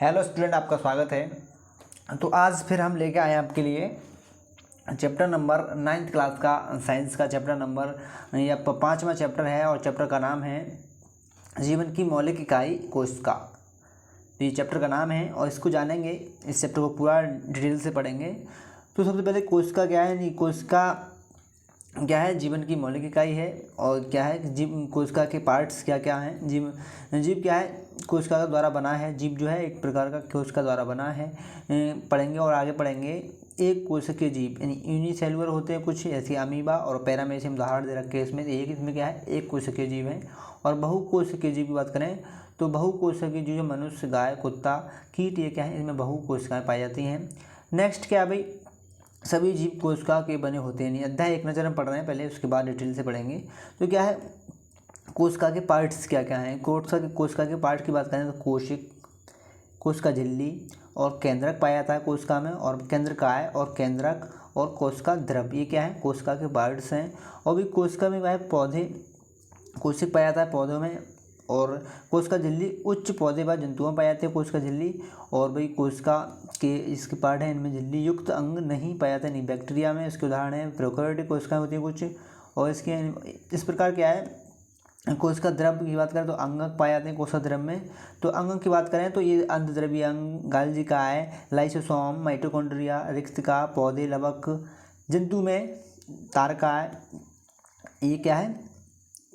Hello student, आपका स्वागत है। तो आज फिर हम लेके आए हैं आपके लिए चैप्टर नंबर 9th क्लास का साइंस का चैप्टर नंबर या 5वां चैप्टर है और चैप्टर का नाम है जीवन की मौलिक इकाई कोशिका। तो ये चैप्टर का नाम है और इसको जानेंगे, इस चैप्टर को पूरा डिटेल से पढ़ेंगे। तो सबसे पहले कोशिका क्या है, नहीं कोशिका क्या है, जीवन की मौलिक इकाई है। और क्या है, जीव कोशिका के पार्ट्स क्या क्या हैं। जीव क्या है, कोशिका का द्वारा बना है। जीव जो है एक प्रकार का कोशिका द्वारा बना है। पढ़ेंगे और आगे पढ़ेंगे। एक कोशिकीय जीव यानी यूनिसेलुलर होते हैं कुछ, ऐसी अमीबा और पैरामेशियम उदाहरण दे रखे हैं इसमें। एक इसमें क्या है, एक कोशिकीय जीव है। और बहुकोशिकीय जीव की बात करें तो बहुकोशिकीय जीव जो मनुष्य, गाय, कुत्ता, कीट, ये क्या है, इसमें बहुकोशिकाएँ पाई जाती हैं। नेक्स्ट क्या भाई, सभी जीव कोशिका के बने होते हैं। नहीं, अध्याय 1 नजर में पढ़ रहे हैं पहले, उसके बाद डिटेल से पढ़ेंगे। तो क्या है, कोशिका के पार्ट्स क्या क्या हैं। कोशिका के पार्ट की बात करें तो कोशिका झिल्ली और केंद्रक पाया जाता है कोशिका में, और केंद्रकाय और केंद्रक और कोशिका द्रव, ये क्या है, कोशिका के पार्ट्स हैं। और भी कोशिका में वह पौधे कोशिक पाया जाता है पौधों में, और कोशिका झिल्ली उच्च पौधे व जंतुओं में पाई जाती है कोशिका झिल्ली। और भाई कोशिका के इसके पार्ट हैं, इनमें झिल्ली युक्त अंग नहीं पाया जाता, नहीं बैक्टीरिया में। इसके उदाहरण हैं प्रोकैरियोटिक कोशिकाएं होती हैं कुछ। और इसके इस प्रकार क्या है, कोशिका द्रव की बात करें तो अंगक पाए जाते हैं कोशिका द्रव में। तो अंगक की बात करें तो ये अंतद्रव्य अंग, गाल्जिकाएँ, लाइसोसोम, माइटोकॉन्ड्रिया, रिक्तिका, पौधे, लवक, जंतु में तारकाएँ, ये क्या है,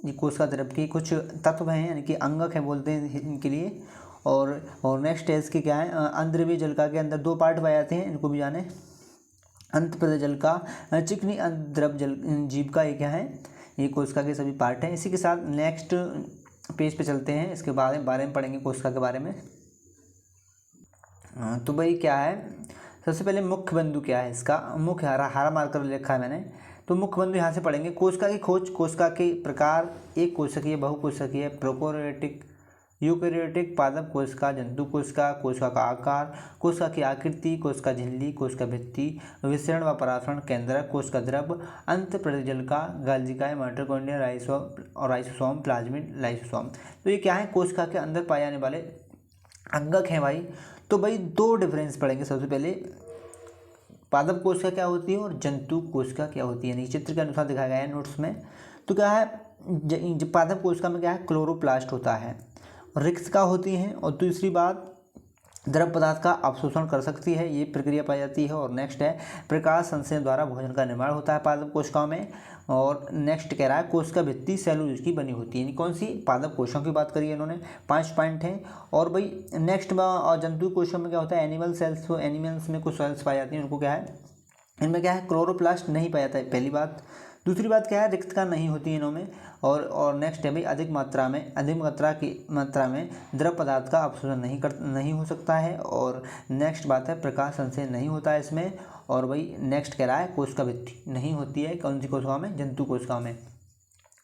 ये कोशिका द्रव के कुछ तत्व हैं, यानी कि अंगक है बोलते हैं इनके लिए। और नेक्स्ट है इसके क्या है, अंतर्द्रव्य जलिका के अंदर 2 पार्ट पाए जाते हैं, इनको भी जाने। अंतःप्रदेश जलिका, चिकनी अंतर्द्रव जल जीव का ये क्या है, ये कोशिका के सभी पार्ट हैं। इसी के साथ नेक्स्ट पेज पे चलते हैं, इसके बारे में पढ़ेंगे कोशिका के बारे में। तो भाई क्या है, सबसे पहले मुख्य बिंदु क्या है इसका, मुख्य हरा मार्कर लिखा है मैंने। तो मुख्य बिंदु यहाँ से पढ़ेंगे। कोशिका की खोज, कोशिका के प्रकार, एक कोशिकीय, बहुकोशिकीय, प्रोकैरियोटिक, यूकैरियोटिक, पादप कोशिका, जंतु कोशिका, कोशिका का आकार, कोशिका की आकृति, कोशिका झिल्ली, कोशिका भित्ति, विसरण व परासरण, केंद्रक, कोशिका द्रव, अंतःप्रदेशजलिका, गाल्जिकाएँ, माइटोकॉन्ड्रिया, राइसोसोम, प्लाज्मिड, लाइसोसोम। तो ये क्या है, कोशिका के अंदर पाए जाने वाले अंगक हैं भाई। तो भाई 2 डिफरेंस पढ़ेंगे। सबसे पहले पादप कोशिका क्या होती है और जंतु कोशिका क्या होती है, नहीं चित्र के अनुसार दिखाया गया है नोट्स में। तो क्या है, पादप कोशिका में क्या है, क्लोरोप्लास्ट होता है, रिक्तिका होती हैं, और दूसरी बात द्रव पदार्थ का अवशोषण कर सकती है, ये प्रक्रिया पाई जाती है। और नेक्स्ट है प्रकाश संश्लेषण द्वारा भोजन का निर्माण होता है पादप कोशिकाओं में। और नेक्स्ट कह रहा है कोशिका भित्ति सेलुलोज की बनी होती है, यानी कौन सी, पादप कोशिकाओं की बात करी है इन्होंने। 5 पॉइंट हैं। और भाई नेक्स्ट और जंतु कोशिकाओं में क्या होता है, एनिमल सेल्स, एनिमल्स में कुछ सेल्स पाई जाती हैं, उनको क्या है, इनमें क्या है, क्लोरोप्लास्ट नहीं पाया जाता है, पहली बात। दूसरी बात क्या है, रिक्तिका नहीं होती है इनमें। और नेक्स्ट है भाई अधिक मात्रा में द्रव पदार्थ का अवशोषण नहीं हो सकता है। और नेक्स्ट बात है प्रकाश संश्लेषण नहीं होता है इसमें। और भाई नेक्स्ट कह रहा है कोशिका भित्ति नहीं होती है, कौन सी कोशिकाओं में, जंतु कोशिकाओं में।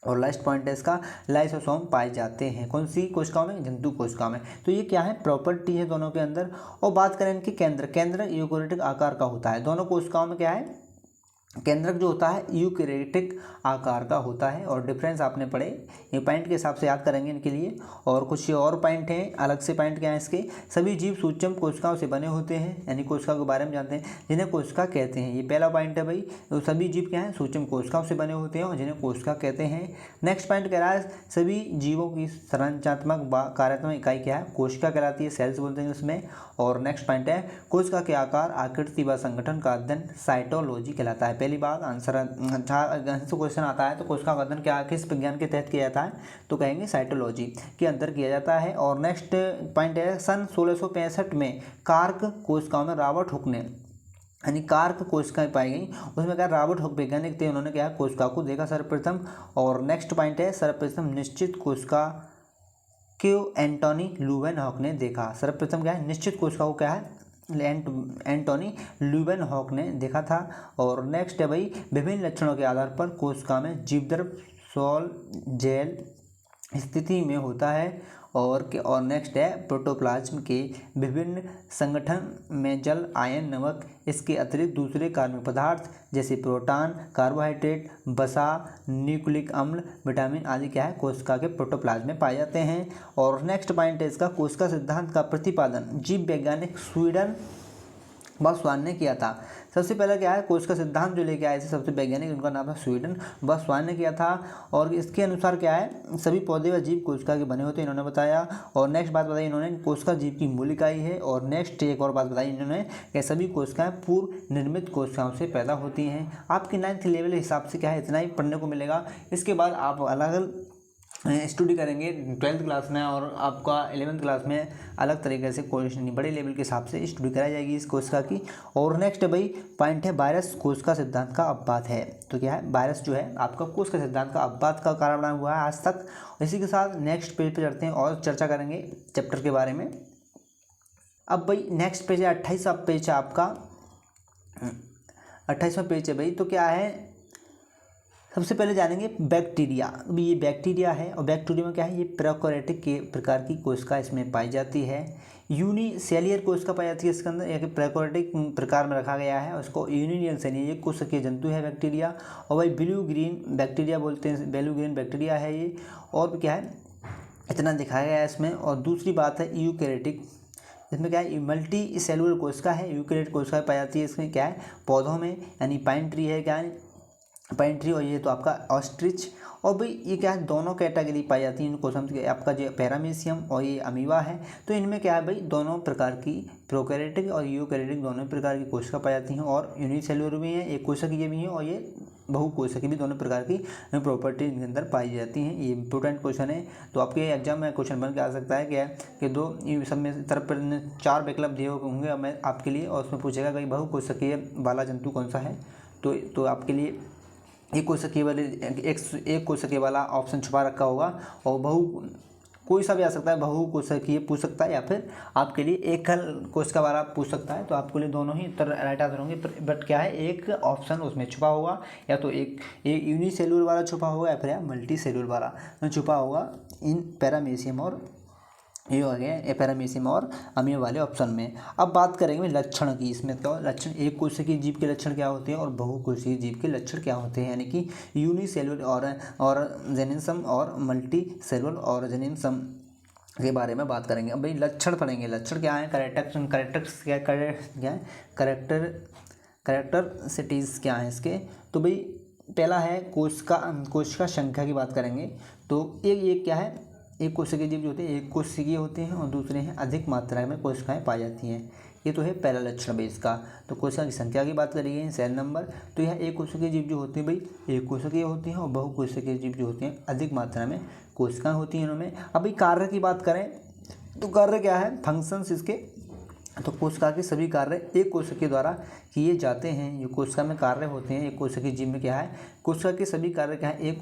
और लास्ट पॉइंट है इसका, लाइसोसोम पाए जाते हैं, कौन सी कोशिकाओं में, जंतु कोशिकाओं में। तो ये क्या है, प्रॉपर्टी है दोनों के अंदर। और बात करें इनके केंद्र यूकैरियोटिक आकार का होता है, दोनों कोशिकाओं में क्या है, केंद्रक जो होता है यूकैरियोटिक आकार का होता है। और डिफरेंस आपने पढ़े, ये पॉइंट के हिसाब से याद करेंगे इनके लिए। और कुछ और पॉइंट हैं, अलग से पॉइंट क्या है इसके, सभी जीव सूक्ष्म कोशिकाओं से बने होते हैं, यानी कोशिका के बारे में जानते हैं, जिन्हें कोशिका कहते हैं। ये पहला पॉइंट है भाई, तो सभी जीव क्या है, सूक्ष्म कोशिकाओं से बने होते हैं और जिन्हें कोशिका कहते हैं। नेक्स्ट पॉइंट कह रहा है सभी जीवों की संरचनात्मक कार्यात्मक इकाई क्या है, कोशिका कहलाती है, सेल्स बोलते हैं उसमें। और नेक्स्ट पॉइंट है कोशिका के आकार, आकृति व संगठन का अध्ययन साइटोलॉजी कहलाता है। पहली बात आंसर क्वेश्चन आता है तो कोशिका का अध्ययन क्या किस विज्ञान के तहत किया जाता है, तो कहेंगे साइटोलॉजी के अंदर किया जाता है। और नेक्स्ट पॉइंट है सन 1665 में कार्क कोशिकाओं में रॉबर्ट हुक ने, यानी कार्क कोशिकाएं पाई गई, उसमें क्या रॉबर्ट हुक वैज्ञानिक थे, उन्होंने क्या कोशिका को देखा सर्वप्रथम। और नेक्स्ट पॉइंट है सर्वप्रथम निश्चित कोशिका को एंटोनी ल्यूवेनहॉक ने देखा। सर्वप्रथम क्या है, निश्चित कोशिका को क्या है, एंटोनी ल्यूवेनहॉक ने देखा था। और नेक्स्ट है भाई विभिन्न लक्षणों के आधार पर कोशिका में जीवद्रव सॉल जेल स्थिति में होता है। और नेक्स्ट है प्रोटोप्लाज्म के विभिन्न संगठन में जल, आयन, नमक इसके अतिरिक्त दूसरे कार्बनिक पदार्थ जैसे प्रोटॉन, कार्बोहाइड्रेट, वसा, न्यूक्लिक अम्ल, विटामिन आदि क्या है कोशिका के प्रोटोप्लाज्म में पाए जाते हैं। और नेक्स्ट पॉइंट है इसका, कोशिका सिद्धांत का प्रतिपादन जीव वैज्ञानिक स्वीडन बॉसवान ने किया था। सबसे पहले क्या है कोशिका सिद्धांत जो लेके आए थे सबसे वैज्ञानिक, उनका नाम था स्वीडन बॉसवान ने किया था। और इसके अनुसार क्या है सभी पौधे व जीव कोशिका के बने होते हैं, इन्होंने बताया। और नेक्स्ट बात बताई इन्होंने कोशिका जीव की मूल इकाई है। और नेक्स्ट एक और बात बताई इन्होंने कि सभी कोशिकाएं पूर्व निर्मित कोशिकाओं से पैदा होती हैं। आपकी 9th लेवल के हिसाब से क्या है इतना ही पढ़ने को मिलेगा। इसके बाद आप अलग अलग स्टडी करेंगे 12th क्लास में, और आपका 11th क्लास में अलग तरीके से क्वेश्चन बड़े लेवल के हिसाब से स्टडी कराई जाएगी इस कोशिका की। और नेक्स्ट भाई पॉइंट है वायरस कोशिका सिद्धांत का अपवाद है। तो क्या है वायरस जो है आपका कोशिका सिद्धांत का अपवाद का कारण बना हुआ है आज तक। इसी के साथ नेक्स्ट पेज पे चढ़ते हैं और चर्चा करेंगे चैप्टर के बारे में। अब भाई नेक्स्ट पेज है 28वां पेज है आपका, 28वां पेज है भाई। तो क्या है सबसे पहले जानेंगे बैक्टीरिया। अभी ये बैक्टीरिया है और बैक्टीरिया में क्या है ये प्रोकैरियोटिक के प्रकार की कोशिका इसमें पाई जाती है। यूनिसेल्युलर कोशिका पाई जाती है इसके अंदर, या कि प्रोकैरियोटिक प्रकार में रखा गया है। उसको यूनिसेल्युलर ये कोशिकीय जंतु है बैक्टीरिया। और भाई ब्लू ग्रीन बैक्टीरिया बोलते हैं, ब्लू ग्रीन बैक्टीरिया है ये। और क्या है इतना दिखाया गया है इसमें। और दूसरी बात है यूकैरियोटिक, इसमें क्या है मल्टी सेलुलर कोशिका है, यूकैरियोटिक कोशिका पाई जाती है। इसमें क्या है पौधों में, यानी पाइन ट्री है क्या है पाइन ट्री, और ये तो आपका ऑस्ट्रिच। और भाई ये क्या है दोनों कैटेगरी पाई जाती है इन कोशिकाओं में, आपका जो पैरामीशियम और ये अमीबा है। तो इनमें क्या है भाई दोनों प्रकार की प्रोकैरियोटिक और यूकैरियोटिक दोनों प्रकार की कोशिका पाई जाती हैं। और यूनिसेल्युलर भी हैं, एक कोशिकीय भी हैं, और ये बहुकोशिकीय भी, दोनों प्रकार की प्रॉपर्टी इनके अंदर पाई जाती हैं। ये इंपॉर्टेंट क्वेश्चन है, तो आपके एग्जाम में क्वेश्चन बन के आ सकता है क्या कि दो सब में तरफ पर 4 विकल्प दिए होंगे मैं आपके लिए, और उसमें पूछेगा कि बहुकोशिकीय वाला जंतु कौन सा है। तो आपके लिए एक कोशिकीय वाले एक कोशिकीय वाला ऑप्शन छुपा रखा होगा, और कोई सा भी आ सकता है, बहु कोशिकीय पूछ सकता है, या फिर आपके लिए एकल कोशिका वाला पूछ सकता है। तो आपके लिए दोनों ही उत्तर राइट आंसर होंगे, बट क्या है एक ऑप्शन उसमें छुपा होगा, या तो एक यूनिसेल्युलर वाला छुपा होगा, या फिर मल्टी सेल्युलर वाला छुपा होगा इन पैरामीशियम और ये हो गया पैरामीशियम और अमीबा वाले ऑप्शन में। अब बात करेंगे लक्षण की। इसमें क्या लक्षण, एक कोशिकीय जीव के लक्षण क्या होते हैं और बहुकोशिकीय जीव के लक्षण क्या होते हैं, यानी कि यूनिसेल्युलर ऑर्गेनिज्म और मल्टी सेलुलर ऑर्गेनिज्म के बारे में बात करेंगे। अब भाई लक्षण पढ़ेंगे, लक्षण क्या है, कैरेक्टरिस्टिक्स क्या है इसके। तो भाई पहला है कोशिका संख्या की बात करेंगे। तो एक क्या है एक कोशिकीय जीव जो होते हैं एक कोशिकीय होते हैं, और दूसरे हैं अधिक मात्रा में कोशिकाएं पाई जाती हैं। ये तो है पहला लक्षण भाई इसका। तो कोशिका की संख्या की बात करेंगे, सेल नंबर। तो यह एक कोशिकीय जीव जो होते हैं भाई एक कोशिकीय होते हैं, और बहुकोशिकीय जीव जो होते हैं अधिक मात्रा में कोशिकाएं होती हैं इनमें। अभी कार्य की बात करें तो कार्य क्या है, फंक्शंस इसके। तो कोशिका के सभी कार्य एक कोशिका द्वारा किए जाते हैं। ये कोशिका में कार्य होते हैं, एक कोशिकीय जीव में क्या है कोशिका के सभी कार्य क्या है एक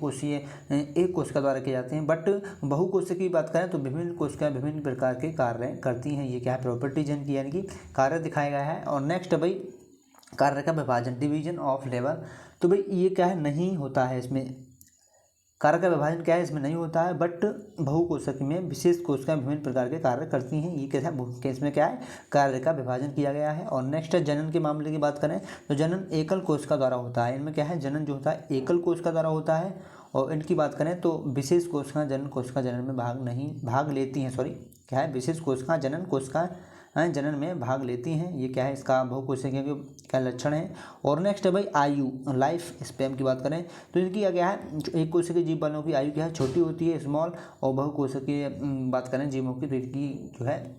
कोशिका द्वारा किए जाते हैं। बट बहुकोशिकीय की बात करें तो विभिन्न कोशिकाएं विभिन्न प्रकार के कार्य करती हैं। ये क्या है प्रॉपर्टी जिनकी, यानी कि कार्य दिखाया गया है। और नेक्स्ट भाई कार्य का विभाजन, डिवीजन ऑफ लेबर। तो भाई ये क्या है नहीं होता है इसमें, कार्य का विभाजन क्या है इसमें नहीं होता है। बट बहुकोशिकीय में विशेष कोशिकाएं विभिन्न प्रकार के कार्य करती हैं। ये क्या है इसमें क्या है कार्य का विभाजन किया गया है। और नेक्स्ट है जनन के मामले की बात करें तो जनन एकल कोशिका द्वारा होता है। इनमें क्या है जनन जो होता है एकल कोशिका द्वारा होता है। और इनकी बात करें तो विशेष कोशिका जनन में भाग लेती हैं। क्या है विशेष कोशिका जनन में भाग लेती हैं। ये क्या है इसका बहुकोशिकीय के क्या लक्षण है। और नेक्स्ट है भाई आयु, लाइफ स्पैन की बात करें तो इनकी क्या है एक कोशिकीय जीव वालों की आयु क्या है छोटी होती है, स्मॉल। और बहुकोशिकीय बात करें जीवों की तो इनकी जो है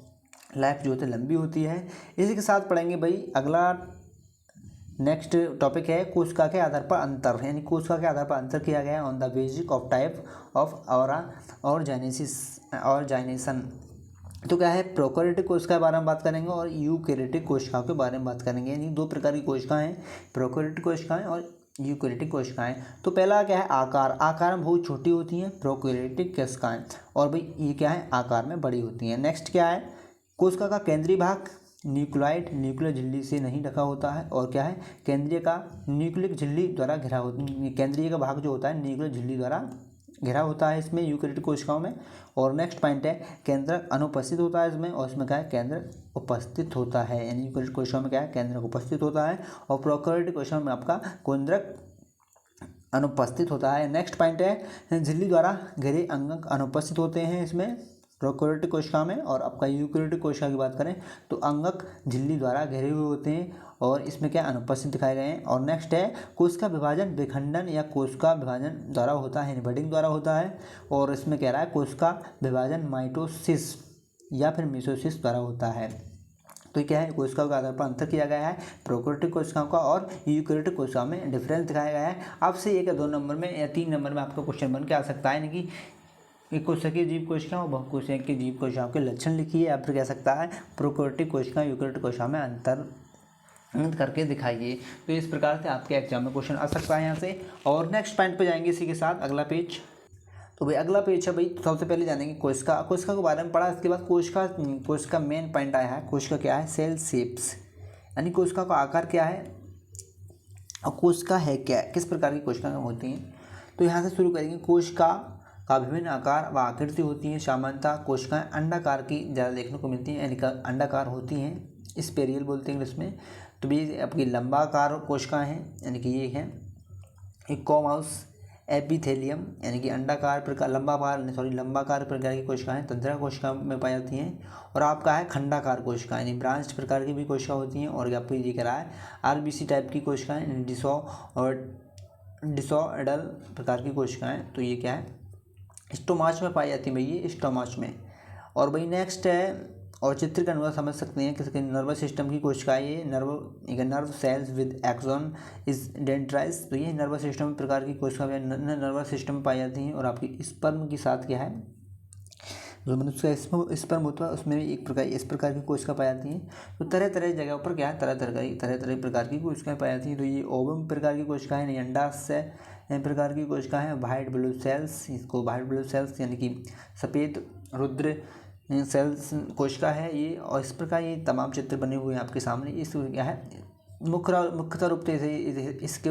लाइफ जो होती है लंबी होती है। इसी के साथ पढ़ेंगे भाई अगला नेक्स्ट टॉपिक है कोशिका के आधार पर अंतर, यानी कोशिका के आधार पर अंतर किया गया है on the basis of type of organisation. तो क्या है प्रोकैरियोटिक कोशिका के बारे में बात करेंगे और यूकैरियोटिक कोशिकाओं के बारे में बात करेंगे। यानी दो प्रकार की कोशिकाएं हैं, प्रोकैरियोटिक कोशिकाएं और यूकैरियोटिक कोशिकाएं। तो पहला क्या है आकार में बहुत छोटी होती हैं प्रोकैरियोटिक कोशिकाएं, और भाई ये क्या है आकार में बड़ी होती हैं। नेक्स्ट क्या है कोशिका का केंद्रीय भाग न्यूक्लियर झिल्ली से नहीं ढका होता है, और क्या है केंद्रीय का न्यूक्लिक झिल्ली द्वारा घिरा होता है। केंद्रीय का भाग जो होता है न्यूक्लियर झिल्ली द्वारा घेरा होता है इसमें यूकेरियोटिक कोशिकाओं में। और नेक्स्ट पॉइंट है केंद्रक अनुपस्थित होता है इसमें, और इसमें क्या है केंद्रक उपस्थित होता है, यानी यूकेरियोटिक कोशिकाओं में क्या है केंद्रक उपस्थित होता है, और प्रोकैरियोटिक कोशिकाओं में आपका केंद्रक अनुपस्थित होता है। नेक्स्ट पॉइंट है झिल्ली द्वारा घिरे अंगक अनुपस्थित होते हैं इसमें प्रोकैरियोटिक कोशिका में। और आपका यूकेरियोटिक कोशिका की बात करें तो अंगक झिल्ली द्वारा घिरे हुए होते हैं और इसमें क्या अनुपस्थित दिखाए गए हैं। और नेक्स्ट है कोशिका विभाजन विखंडन या कोशिका विभाजन द्वारा होता है, बडिंग द्वारा होता है। और इसमें कह रहा है कोशिका विभाजन माइटोसिस या फिर मेसोसिस द्वारा होता है। तो ये क्या है कोशिकाओं के आधार पर अंतर किया गया है प्रोकैरियोटिक कोशिकाओं का और यूकेरियोटिक कोशिकाओं में डिफरेंस दिखाया गया है। आपसे 1 या 2 नंबर में या 3 नंबर में आपका क्वेश्चन बन के आ सकता है, यानी कि एक कोशिकीय जीव कोशिकाओं और बहुकोशिकीय जीव कोशिकाओं के लक्षण लिखिए, या फिर कह सकता है प्रोकैरियोटिक कोशिका यूकेरियोटिक कोशिका में अंतर करके दिखाइए। तो इस प्रकार से आपके एग्जाम में क्वेश्चन आ सकता है यहाँ से। और नेक्स्ट पॉइंट पे जाएंगे इसी के साथ अगला पेज। तो भाई अगला पेज है भाई, तो सबसे पहले जानेंगे कोशिका के बारे में पढ़ा, इसके बाद कोशिका मेन पॉइंट आया है। कोशिका क्या है सेल शेप्स, यानी कोशिका का आकार क्या है और कोशिका है क्या, किस प्रकार की कोशिकाएं होती हैं। तो यहाँ से शुरू करेंगे। कोशिका का विभिन्न आकार व आकृति होती हैं। सामान्यतः कोशिकाएं अंडाकार की ज़्यादा देखने को मिलती हैं, यानी अंडाकार होती हैं, स्पेरियल बोलते हैं इंग्लिश में। तो भी आपकी लंबाकार कोशिकाएं हैं, यानी कि ये है इकोमाउस एपिथेलियम, यानी कि अंडाकार प्रकार लंबाकार प्रकार की कोशिकाएं तंत्रिका कोशिका में पाई जाती हैं। और आपका है खंडाकार कोशिकाएं, यानी ब्रांच प्रकार की भी कोशिका होती हैं। और आपको ये कह रहा है आरबीसी टाइप की कोशिकाएं, डिसॉइडल प्रकार की कोशिकाएं। तो ये क्या है स्टोमाच में पाई जाती है भाई, ये स्टोमाच में। और भाई नेक्स्ट है, और चित्र का अनुवाद समझ सकते हैं किसी नर्वस सिस्टम की कोशिकाएं, ये nerve cells with axon is dendrites. तो ये नर्वस सिस्टम प्रकार की कोशिकाएं नर्वस सिस्टम में पाई जाती हैं। और आपकी स्पर्म के साथ क्या है जो मनुष्य का स्पर्म होता है उसमें भी इस प्रकार की कोशिका पाई जाती हैं। तो तरह तरह जगहों पर क्या है तरह प्रकार की कोशिकाएं पाई जाती हैं। तो ये ओवम प्रकार की कोशिकाएं नहीं, अंडाशय प्रकार की कोशिकाएं हैं। वाइट ब्लड सेल्स, इसको वाइट ब्लड सेल्स यानी कि सफ़ेद रुद्र सेल्स कोशिका है ये। और इस प्रकार ये तमाम चित्र बने हुए हैं आपके सामने। इस क्या है मुख्यतः रूप से इसके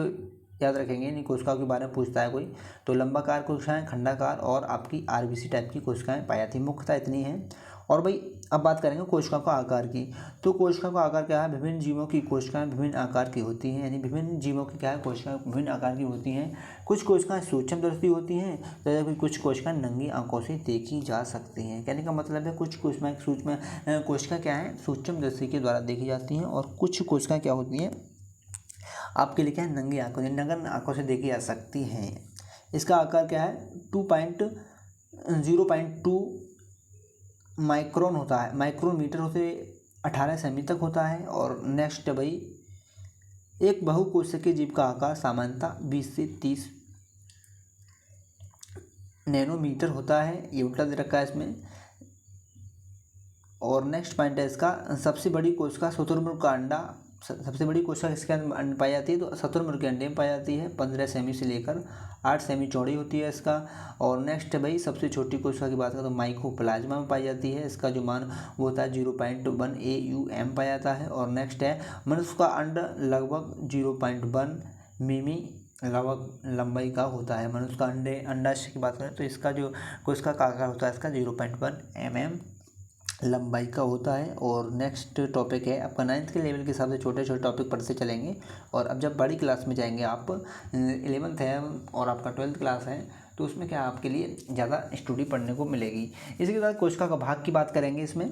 याद रखेंगे, नहीं कोशिकाओं के बारे में पूछता है कोई तो लंबाकार कोशिकाएं, खंडाकार और आपकी आरबीसी टाइप की कोशिकाएं पाई जाती हैं। मुख्यतः इतनी हैं। और भाई अब बात करेंगे कोशिकाओं का आकार की। तो कोशिकाओं का आकार क्या है, विभिन्न जीवों की कोशिकाएं विभिन्न आकार की होती हैं, यानी विभिन्न जीवों की क्या है कोशिकाएं विभिन्न आकार की होती हैं। कुछ कोशिकाएं सूक्ष्मदर्शी होती हैं, जबकि कुछ कोशिकाएं नंगी आंखों से देखी जा सकती हैं। कहने का मतलब है कुछ कोशिकाएं क्या है सूक्ष्मदर्शी के द्वारा देखी जाती हैं, और कुछ कोशिकाएं क्या होती हैं आपके लिए क्या है नंगी आंखों से देखी जा सकती हैं। इसका आकार क्या है 0.2 माइक्रोन होता है, माइक्रोमीटर से 18 सेमी तक होता है। और नेक्स्ट भाई एक बहुकोशिकीय जीव का आकार सामान्यतः 20 से 30 नैनोमीटर होता है, ये उल्टा दे रखा है इसमें। और नेक्स्ट पॉइंट है इसका सबसे बड़ी कोशिका शुतुरमुर्ग का अंडा, सबसे बड़ी कोशिका इसके अंदर पाई जाती है तो शुतुरमुर्ग के अंडे में पाई जाती है। 15 सेमी से लेकर 8 सेमी चौड़ी होती है इसका। और नेक्स्ट भाई सबसे छोटी कोशिका की बात करें तो माइकोप्लाज्मा में पाई जाती है, इसका जो मान वो होता है 0.1 AUM पाया जाता है। और नेक्स्ट है मनुष्य का अंड लगभग 0.1 मिमी लगभग लंबाई का होता है। मनुष्य का अंडाशय की बात करें तो इसका जो कोशिका का आकार होता है इसका 0.1 mm लंबाई का होता है। और नेक्स्ट टॉपिक है आपका 9th के लेवल के हिसाब से छोटे छोटे टॉपिक पढ़ते चलेंगे। और अब जब बड़ी क्लास में जाएंगे आप 11th है और आपका 12th क्लास है तो उसमें क्या आपके लिए ज़्यादा स्टडी पढ़ने को मिलेगी। इसी के साथ कोशिका का भाग की बात करेंगे इसमें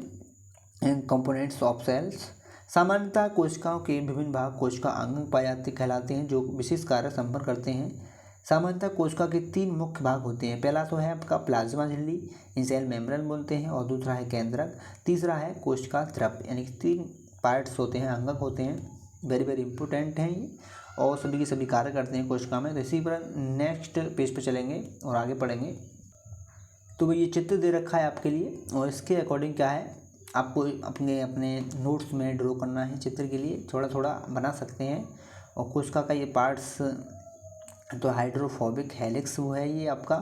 कंपोनेंट्स ऑफ सेल्स। सामान्यतः कोशिकाओं के विभिन्न भाग कोशिका अंग पाए जाते कहलाते हैं जो विशेष कार्य संपन्न करते हैं। सामान्यतः कोशिका के 3 मुख्य भाग होते हैं। पहला तो है आपका प्लाज्मा झिल्ली, सेल मेम्ब्रेन बोलते हैं, और दूसरा है केंद्रक, तीसरा है कोशिका द्रव्य, यानी कि 3 पार्ट्स होते हैं, अंगक होते हैं। वेरी वेरी इंपॉर्टेंट हैं ये और सभी के सभी कार्य करते हैं कोशिका में। तो इसी पर नेक्स्ट पेज पे चलेंगे और आगे पढ़ेंगे। तो ये चित्र दे रखा है आपके लिए और इसके अकॉर्डिंग क्या है आपको अपने नोट्स में ड्रॉ करना है। चित्र के लिए थोड़ा थोड़ा बना सकते हैं। और कोशिका का ये पार्ट्स तो हाइड्रोफोबिक हेलिक्स वो है, ये आपका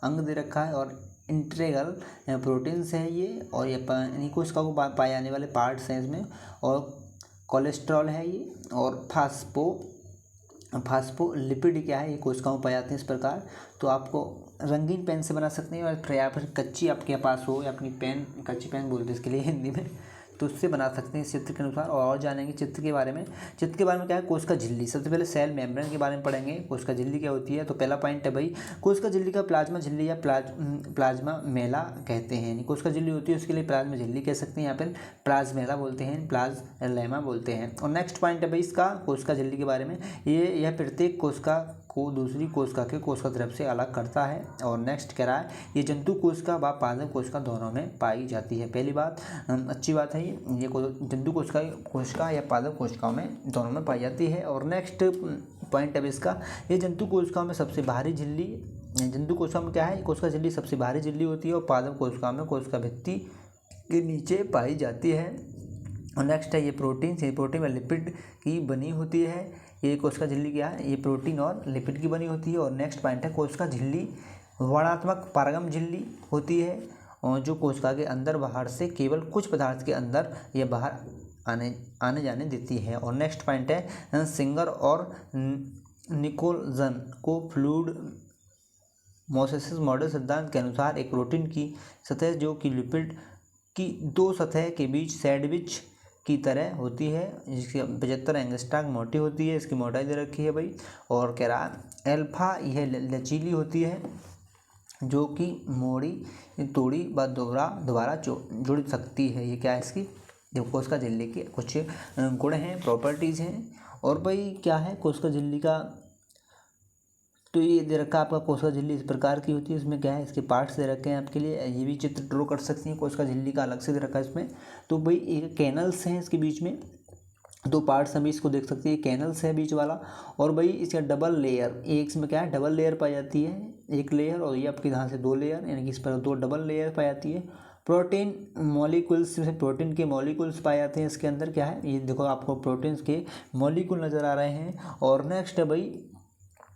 अंग दे रखा है। और इंटीग्रल प्रोटीन्स है ये, और ये कोशिका को पाए जाने वाले पार्ट्स हैं इसमें। और कोलेस्ट्रॉल है ये, और फास्फोलिपिड क्या है ये कोशिकाओं में पाए जाते हैं इस प्रकार। तो आपको रंगीन पेन से बना सकते हैं और या फिर कच्ची आपके पास हो या अपनी पेन, कच्ची पेन बोलते हैं इसके लिए हिंदी में, तो उससे बना सकते हैं इस चित्र के अनुसार। और जानेंगे चित्र के बारे में। चित्र के बारे में क्या है, कोशिका झिल्ली। सबसे पहले सेल मेम्ब्रेन के बारे में पढ़ेंगे, कोशिका झिल्ली क्या होती है। तो पहला पॉइंट है भाई, कोशिका झिल्ली का प्लाज्मा झिल्ली या प्लाज्मा मेला कहते हैं। यानी कोशिका झिल्ली होती है उसके लिए प्लाज्मा झिल्ली कह सकते हैं, या फिर प्लाज्मेला बोलते हैं, प्लाज्लेमा बोलते हैं। और नेक्स्ट पॉइंट है भाई इसका कोशिका झिल्ली के बारे में, यह प्रत्येक कोशिका को दूसरी कोशिका के कोशिका द्रव से अलग करता है। और नेक्स्ट कह रहा है ये जंतु कोशिका व पादप कोशिका दोनों में पाई जाती है। पहली बात अच्छी बात है, ये जंतु कोशिका या पादप कोशिकाओं में दोनों में पाई जाती है। और नेक्स्ट पॉइंट है इसका, ये जंतु कोशिकाओं में सबसे बाहरी झिल्ली, जंतु कोशिकाओं में क्या है, कोशिका झिल्ली सबसे बाहरी झिल्ली होती है और पादप कोशिकाओं में कोशिका भित्ति के नीचे पाई जाती है। और नेक्स्ट है ये प्रोटीन व लिपिड की बनी होती है। ये कोशिका झिल्ली क्या है, ये प्रोटीन और लिपिड की बनी होती है। और नेक्स्ट पॉइंट है कोशिका झिल्ली वर्णात्मक पारगम झिल्ली होती है, और जो कोशिका के अंदर बाहर से केवल कुछ पदार्थ के अंदर या बाहर आने जाने देती है। और नेक्स्ट पॉइंट है सिंगर और निकोलसन को फ्लूइड मोसेसिस मॉडल सिद्धांत के अनुसार एक प्रोटीन की सतह जो कि लिपिड की दो सतह के बीच सैंडविच की तरह होती है, जिसकी 75 एंगस्ट्रॉम मोटी होती है, इसकी मोटाई दे रखी है भाई। और कह रहा है अल्फा यह लचीली होती है जो कि मोड़ी तोड़ी व दोबारा जुड़ सकती है। ये क्या है इसकी, जो कोशिका झिल्ली के कुछ गुण हैं, प्रॉपर्टीज़ हैं। और भाई क्या है कोशिका झिल्ली का, तो ये दे रखा है आपका कोशिका झिल्ली इस प्रकार की होती है। इसमें क्या है इसके पार्ट्स दे रखे हैं आपके लिए, ये भी चित्र ड्रॉ कर सकती हैं। कोशिका झिल्ली का अलग से दे रखा है इसमें। तो भाई एक कैनल्स हैं इसके बीच में, दो पार्ट्स हम इसको देख सकते हैं, कैनल्स है बीच वाला। और भाई इसका डबल लेयर, एक इसमें क्या है डबल लेयर पाई जाती है, एक लेयर, और ये आपके यहाँ से दो लेयर, यानी कि इस पर दो डबल लेयर पाई जाती है। प्रोटीन मॉलिक्यूल्स में प्रोटीन के मॉलिक्यूल्स पाए जाते हैं इसके अंदर। क्या है ये देखो आपको प्रोटीन्स के मॉलिक्यूल नज़र आ रहे हैं। और नेक्स्ट है भाई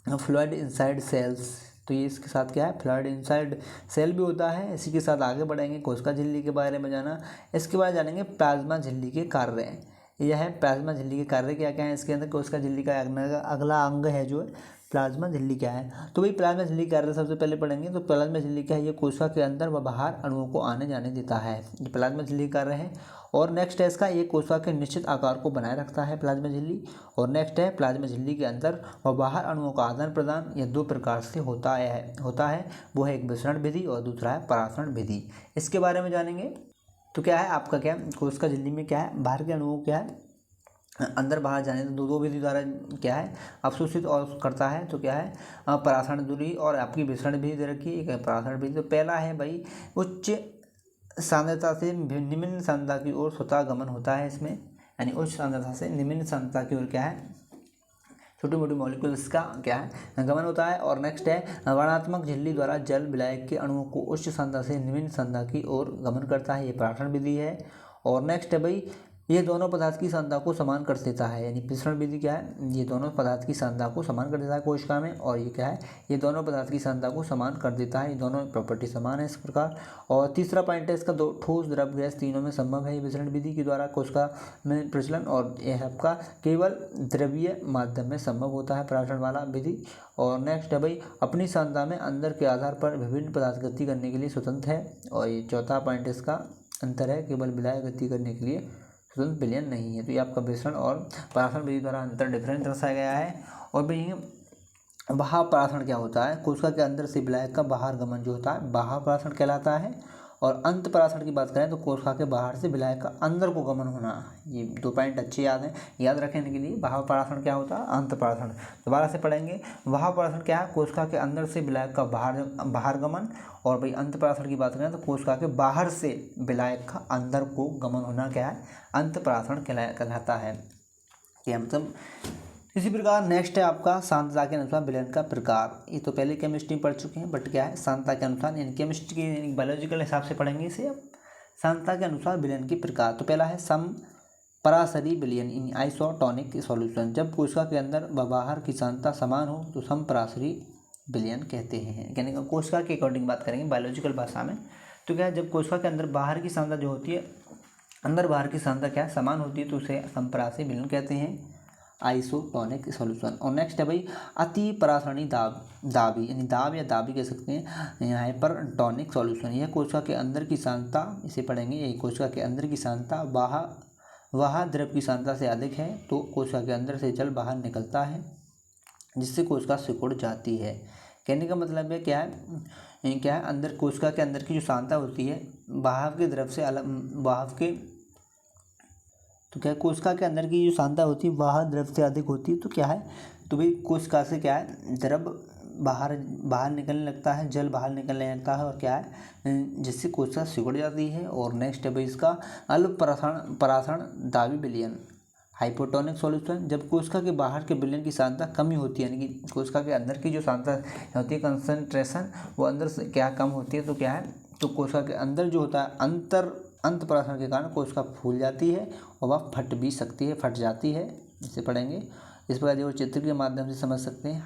फ्लूइड इनसाइड सेल्स, तो ये इसके साथ क्या है फ्लूइड इनसाइड सेल भी होता है। इसी के साथ आगे बढ़ेंगे कोशिका झिल्ली के बारे में जाना। इसके बाद जानेंगे प्लाज्मा झिल्ली के कार्य। यह है प्लाज्मा झिल्ली के कार्य क्या क्या है इसके अंदर। कोशिका झिल्ली का अगला अंग है जो प्लाज्मा झिल्ली क्या है। तो भाई प्लाज्मा झिल्ली के कार्य सबसे पहले पढ़ेंगे। तो प्लाज्मा झिल्ली क्या है, ये कोशिका के अंदर व बाहर अणुओं को आने जाने देता है, ये प्लाज्मा झिल्ली का कार्य है। और नेक्स्ट है इसका, ये कोशिका के निश्चित आकार को बनाए रखता है प्लाज्मा झिल्ली। और नेक्स्ट है प्लाज्मा झिल्ली के अंदर व बाहर अणुओं का आदान प्रदान यह दो प्रकार से होता है। वो है एक विसरण विधि और दूसरा है परासरण विधि। इसके बारे में जानेंगे। तो क्या है आपका क्या कोशिका झिल्ली में क्या है, बाहर के अणुओं क्या है अंदर बाहर जाने तो दो विधि द्वारा क्या है अवशोषित और करता है। तो क्या है परासरण विधि और आपकी विसरण विधि दे रखी है, एक है परासरण विधि। तो पहला है भाई उच्च सांद्रता से निम्न सांद्रता की ओर स्वतः गमन होता है इसमें, यानी उच्च सांद्रता से निम्न सांद्रता की ओर क्या है छोटी मोटी मॉलिक्यूल्स का क्या है गमन होता है। और नेक्स्ट है वर्णात्मक झिल्ली द्वारा जल विलायक के अणुओं को उच्च सांद्रता से निम्न सांद्रता की ओर गमन करता है, ये परासरण विधि है। और नेक्स्ट है भाई ये दोनों पदार्थ की सांद्रता को समान कर देता है, यानी विसरण विधि क्या है, ये दोनों पदार्थ की सांद्रता को समान कर देता है कोशिका में। और ये क्या है, ये दोनों पदार्थ की सांद्रता को समान कर देता है, ये दोनों प्रॉपर्टी समान है इस प्रकार। और तीसरा पॉइंट है इसका, दो ठोस द्रव गैस तीनों में संभव है विसरण विधि के द्वारा कोशिका में प्रचलन, और यह आपका केवल द्रवीय माध्यम में संभव होता है परासरण वाला विधि। और नेक्स्ट है भाई अपनी सांद्रता में अंदर के आधार पर विभिन्न पदार्थ गति करने के लिए स्वतंत्र है। और ये चौथा पॉइंट इसका अंतर है, केवल विलायक गति करने के लिए स्वतंत्र विलयन नहीं है। तो ये आपका विसरण और परासरण विधि द्वारा अंतर डिफरेंस दर्शाया गया है। और भाई बाह्य परासरण क्या होता है, कोशिका के अंदर से विलायक का बाहर गमन जो होता है बाह्य परासरण कहलाता है। और अंत परासरण की बात करें तो कोशिका के बाहर से विलायक का अंदर को गमन होना। ये दो पॉइंट अच्छे याद रखने के लिए। बाह्य परासरण क्या होता है, अंत परासरण दोबारा से पढ़ेंगे। बाह्य परासरण क्या है, कोशिका के अंदर से विलायक का बाहर गमन। और भाई अंत परासरण की बात करें तो कोशिका के बाहर से विलायक का अंदर को गमन होना क्या है, अंत परासरण कहलाता है। ये मतलब इसी प्रकार नेक्स्ट है आपका सांद्रता के अनुसार विलयन का प्रकार। ये तो पहले केमिस्ट्री पढ़ चुके हैं, बट क्या है सांद्रता के अनुसार, यानी केमिस्ट्री की बायोलॉजिकल हिसाब से पढ़ेंगे इसे अब। सांद्रता के अनुसार विलयन के प्रकार। तो पहला है समपरासरी विलयन इन आइसोटोनिक सॉल्यूशन। जब कोशिका के अंदर व बाहर की सांद्रता समान हो तो समपरासरी विलयन कहते हैं, यानी कोशिका के अकॉर्डिंग बात करेंगे बायोलॉजिकल भाषा में। तो क्या है, जब कोशिका के अंदर बाहर की सांद्रता जो होती है, अंदर बाहर की सांद्रता क्या है समान होती है, तो उसे समपरासरी विलयन कहते हैं। Isotonic solution. और नेक्स्ट है भाई अति परासरणी दाबी यानी दाब या दाबी कह सकते हैं, हाइपरटोनिक सॉल्यूशन। यह कोशिका के अंदर की सांद्रता, इसे पढ़ेंगे, यही कोशिका के अंदर की सांद्रता वह द्रव की सांद्रता से अधिक है तो कोशिका के अंदर से जल बाहर निकलता है जिससे कोशिका सिकुड़ जाती है। कहने का मतलब है क्या है, अंदर कोशिका के अंदर की जो सांद्रता होती है बाहर के द्रव से अलग, तो क्या कोशिका के अंदर की जो सांद्रता होती है वह द्रव से अधिक होती है, तो क्या है, तो भाई कोशिका से क्या है, द्रव बाहर निकलने लगता है, जल बाहर निकलने लगता है और क्या है, जिससे कोशिका सिकुड़ जाती है। और नेक्स्ट है भाई इसका अल्प परासरण दाबी विलयन, हाइपोटोनिक सॉल्यूशन। जब कोशिका के बाहर के विलयन की सांद्रता कमी होती है, यानी कि कोशिका के अंदर की जो सांद्रता होती है कंसंट्रेशन, वो अंदर से क्या कम होती है, तो क्या है, तो कोशिका के अंदर जो होता है अंत परासरण के कारण कोशिका फूल जाती है और वह फट भी सकती है, फट जाती है, इसे पढ़ेंगे। इस प्रकार जो चित्र के माध्यम से समझ सकते हैं।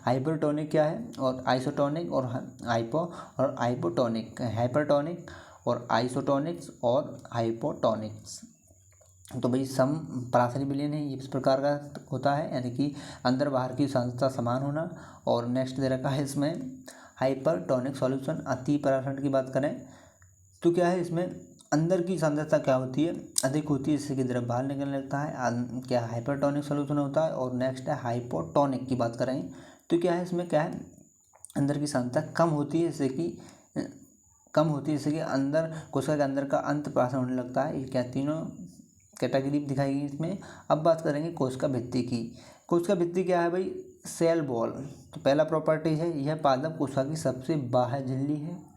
हाइपरटोनिक क्या है और आइसोटोनिक और हाइपोटोनिक, हाइपरटोनिक और आइसोटोनिक्स और हाइपोटोनिक्स। तो भाई सम परासरी विलयन है, ये इस प्रकार का होता है, यानी कि अंदर बाहर की सांद्रता समान होना। और नेक्स्ट दे रखा है इसमें हाइपरटोनिक सॉल्यूशन, अति परासरण की बात करें तो क्या है, इसमें अंदर की सांद्रता क्या होती है, अधिक होती है, जिससे कि द्रव बाहर निकलने लगता है, क्या हाइपरटोनिक सॉल्यूशन होता है। और नेक्स्ट है हाइपोटोनिक की बात करें तो क्या है, इसमें क्या है, अंदर की सांद्रता कम होती है, जैसे कि अंदर कोशिका के अंदर का अंत परासरण होने लगता है। ये क्या तीनों कैटेगरी दिखाई गई इसमें। अब बात करेंगे कोशिका भित्ति की। कोशिका भित्ति क्या है भाई, सेल वॉल। तो पहला प्रॉपर्टी है, यह पादप कोशिका की सबसे बाह्य झिल्ली है,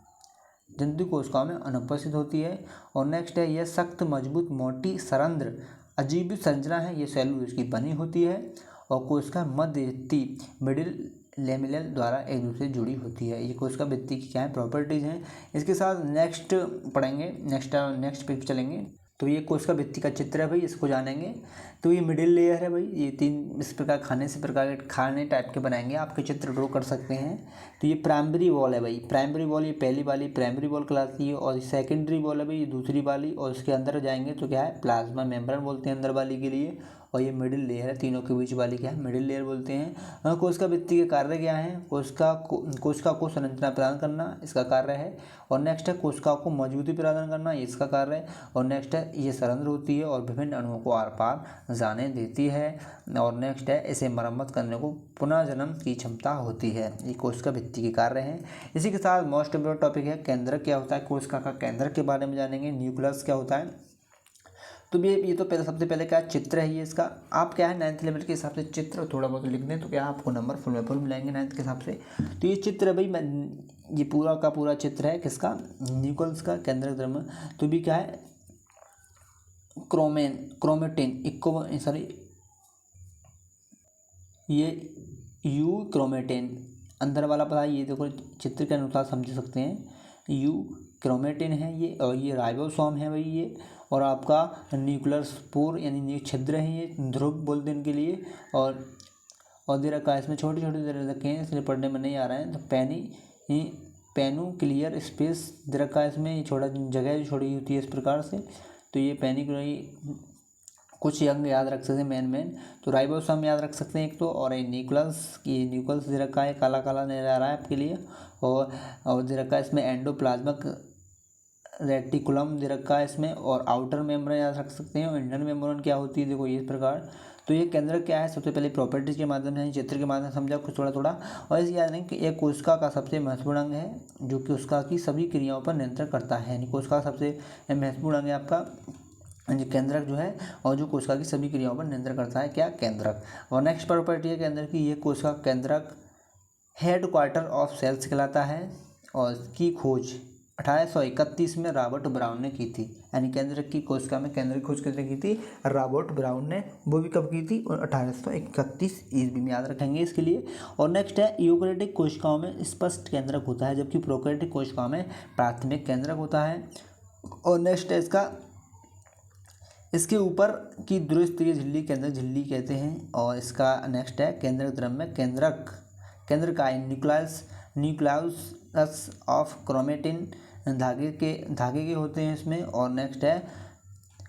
जंतु कोशिकाओं में अनुपस्थित होती है। और नेक्स्ट है, यह सख्त मजबूत मोटी सरंध्र अजीब संरचना है, ये सेलुलोज की बनी होती है और कोशिका मध्य भित्ति मिडिल लेमिनल द्वारा एक दूसरे से जुड़ी होती है। ये कोशिका भित्ति की क्या है, प्रॉपर्टीज हैं। इसके साथ नेक्स्ट पढ़ेंगे, नेक्स्ट पेज चलेंगे। तो ये कोशिका भित्ति का चित्र है भाई, इसको जानेंगे। तो ये मिडिल लेयर है भाई, ये तीन इस प्रकार खाने टाइप के बनाएंगे, आपके चित्र ड्रॉ कर सकते हैं। तो ये प्राइमरी वॉल है भाई, प्राइमरी वॉल ये पहली वाली प्राइमरी वॉल कहलाती है, और सेकेंडरी वॉल है भाई ये दूसरी वाली, और इसके अंदर जाएंगे तो क्या है, प्लाज्मा मेम्ब्रेन बोलते हैं अंदर वाली के लिए। और ये मिडिल लेयर है, तीनों के बीच वाली क्या है, मिडिल लेयर बोलते हैं। कोशिका भित्ति के कार्य क्या है, कोशिका को संरचना प्रदान करना इसका कार्य है। और नेक्स्ट है कोशिका को मजबूती प्रदान करना, ये इसका कार्य है। और नेक्स्ट है ये सरंध्र होती है और विभिन्न अणुओं को आर पार जाने देती है। और नेक्स्ट है इसे मरम्मत करने को पुनः जन्म की क्षमता होती है। ये कोशिका भित्ति के कार्य हैं। इसी के साथ मोस्ट इम्पोर्टेंट टॉपिक है केंद्रक क्या होता है, कोशिका का केंद्रक के बारे में जानेंगे। न्यूक्लियस क्या होता है, तो ये तो सबसे पहले क्या चित्र है ये इसका। आप क्या है 9th लेवल के हिसाब से चित्र थोड़ा बहुत लिख दें तो क्या आपको नंबर फुल मिलेंगे 9th के हिसाब से। तो ये चित्र है भाई, ये पूरा का पूरा चित्र है किसका, न्यूक्लियस का, केंद्रक द्रव्य। तो भी क्या है, क्रोमेटिन ये यू क्रोमेटिन अंदर वाला पता है, ये देखो चित्र के अनुसार समझ सकते हैं। यू क्रोमेटिन है ये, और ये राइबोसोम है भाई ये, और आपका न्यूक्लियर स्पोर यानी छिद्र है ये, ध्रुव बोलते हैं इनके लिए। और दे रखा है इसमें छोटे छोटे दे रखे हैं, इसलिए पढ़ने में नहीं आ रहा है। तो पेनु क्लियर स्पेस दे रखा है इसमें, ये छोटा जगह छोड़ी होती है इस प्रकार से। तो ये पेनिकुलर कुछ अंग याद रख सकते हैं मेन। तो राइबोसोम याद रख सकते हैं एक तो, और ये न्यूक्लियस दे रखा है, काला काला नजर आ रहा है आपके लिए। और दे रखा है इसमें एंडोप्लाज्मिक रेटिकुलम दे रखा है इसमें, और आउटर मेम्ब्रेन याद रख सकते हैं। और इंटरनल मेम्ब्रेन क्या होती है देखो ये इस प्रकार। तो ये केंद्रक क्या है, सबसे पहले प्रॉपर्टीज के माध्यम से चित्र के माध्यम से समझा कुछ थोड़ा। और इसे याद रखें कि यह कोशिका का सबसे महत्वपूर्ण अंग है जो कि कोशिका की सभी क्रियाओं पर नियंत्रण करता है। यानी कोशिका का सबसे महत्वपूर्ण अंग है आपका केंद्रक जो है, और जो कोशिका की सभी क्रियाओं पर नियंत्रण करता है क्या, केंद्रक। और नेक्स्ट प्रॉपर्टी है केंद्रक की, ये कोशिका केंद्रक हेडक्वार्टर ऑफ सेल्स कहलाता है। और इसकी खोज 1831 में रॉबर्ट ब्राउन ने की थी। यानी केंद्रक की कोशिका में केंद्र की खोज किसने की थी, रॉबर्ट ब्राउन ने। वो भी कब की थी, और 1831 ईस्वी में, याद रखेंगे इसके लिए। और नेक्स्ट है यूकेरियोटिक कोशिकाओं में स्पष्ट केंद्रक होता है, जबकि प्रोकैरियोटिक कोशिकाओं में प्राथमिक केंद्रक होता है। और नेक्स्ट है इसके ऊपर की ध्रुवीय झिल्ली केंद्रक झिल्ली कहते हैं। और इसका नेक्स्ट है केंद्रक द्रव्य में केंद्र का न्यूक्लियस ऑफ क्रोमेटिन धागे के होते हैं इसमें। और नेक्स्ट है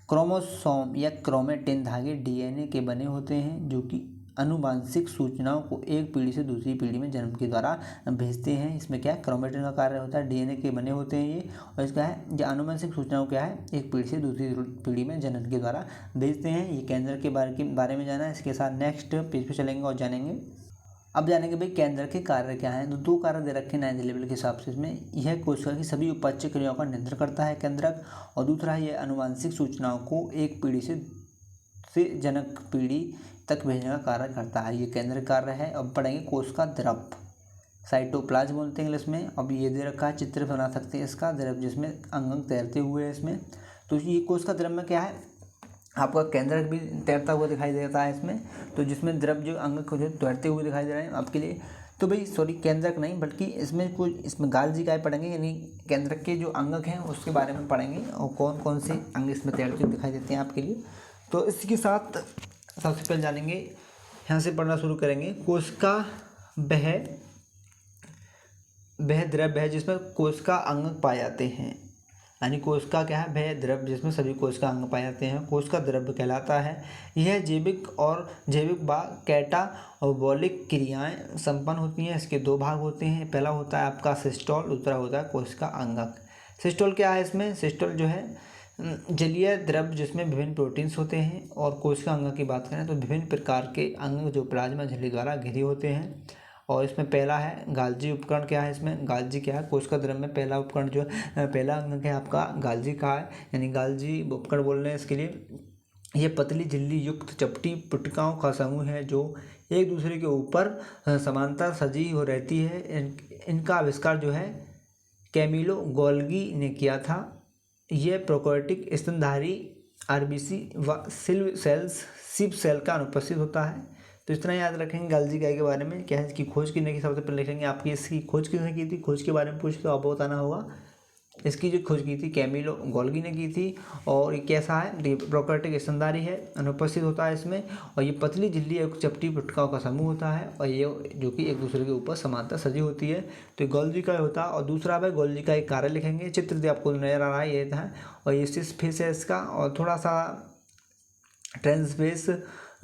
क्रोमोसोम या क्रोमेटिन धागे डीएनए के बने होते हैं जो कि आनुवांशिक सूचनाओं को एक पीढ़ी से दूसरी पीढ़ी में जन्म के द्वारा भेजते हैं। इसमें क्या है, क्रोमेटिन का कार्य होता है, डीएनए के बने होते हैं ये, और इसका है जो आनुवांशिक सूचनाओं क्या है, एक पीढ़ी से दूसरी पीढ़ी में जनन के द्वारा भेजते हैं। ये केंद्र के बारे में जाना है। इसके साथ नेक्स्ट पेज पे चलेंगे और जानेंगे। अब जानेंगे भाई केंद्र के कार्य क्या हैं। तो 2 कार्य दे रखे हैं 9th लेवल के हिसाब से। इसमें यह कोशिका की सभी उपाच्य क्रियाओं का नियंत्रण करता है केंद्रक, और दूसरा है यह आनुवांशिक सूचनाओं को एक पीढ़ी से जनक पीढ़ी तक भेजने का कार्य करता है। ये केंद्र कार्य है। अब पढ़ेंगे कोशिका द्रव, साइटोप्लाज्म बोलते हैं इंग्लिश में। अब ये दे रखा है, चित्र बना सकते हैं इसका, द्रव जिसमें अंग तैरते हुए है इसमें। तो ये कोशिका द्रव में क्या है, आपका केंद्रक भी तैरता हुआ दिखाई देता है इसमें। तो जिसमें द्रव जो अंग को जो तैरते हुए दिखाई दे रहे हैं आपके लिए, तो भाई सॉरी केंद्रक नहीं बल्कि इसमें गाल्जी काय पढ़ेंगे, यानी केंद्रक के जो अंगक हैं उसके बारे में पढ़ेंगे और कौन कौन से अंग इसमें तैरते हुए दिखाई देते हैं आपके लिए। तो इसके साथ सबसे पहले जानेंगे, यहाँ से पढ़ना शुरू करेंगे। कोशिका वह द्रव है जिसमें कोशिका अंग पाए जाते हैं, यानी कोशिका क्या है, वह द्रव जिसमें सभी कोशिका अंग पाए जाते हैं, कोशिका द्रव कहलाता है। यह जैविक व कैटाबॉलिक क्रियाएं संपन्न होती हैं। इसके 2 भाग होते हैं। पहला होता है आपका सिस्टोल, दूसरा होता है कोशिका अंगक। सिस्टोल क्या है, इसमें सिस्टोल जो है जलीय द्रव जिसमें विभिन्न प्रोटीन्स होते हैं, और कोशिका अंग की बात करें तो विभिन्न प्रकार के अंग जो प्लाज्मा झिल्ली द्वारा घिरे होते हैं। और इसमें पहला है गाल्जी उपकरण। क्या है इसमें, गाल्जी क्या है, कोशिका द्रव में पहला उपकरण जो पहला अंग है आपका गाल्जी का है, यानी गाल्जी उपकरण बोल रहे हैं इसके लिए। ये पतली झिल्ली युक्त चपटी पुटिकाओं का समूह है जो एक दूसरे के ऊपर समांतर सजी हो रहती है। इनका आविष्कार जो है कैमिलो गोल्गी ने किया था। यह प्रोकैरियोटिक स्तनधारी आरबीसी व सिव सेल का अनुपस्थित होता है। तो इतना याद रखेंगे गाल्जी काय के बारे में। क्या है, इसकी खोज करने की सबसे पहले लिखेंगे आपकी, इसकी खोज किसने की थी, खोज के बारे में पूछ के आपको बताना होगा। इसकी जो खोज की थी कैमिलो गोल्गी ने की थी। और ये कैसा है, प्रोकैरियोटिक स्तनधारी है, अनुपस्थित होता है इसमें। और ये पतली झिल्ली एक चपटी पुटिकाओं का समूह होता है, और ये जो कि एक दूसरे के ऊपर समांतर सजी होती है। तो ये गोल्गी काय होता है। और दूसरा भाई गोल्गी का एक कार्य लिखेंगे, चित्र जो आपको नजर आ रहा है ये था। और ये सिस फेस है इसका, और थोड़ा सा ट्रांसफेस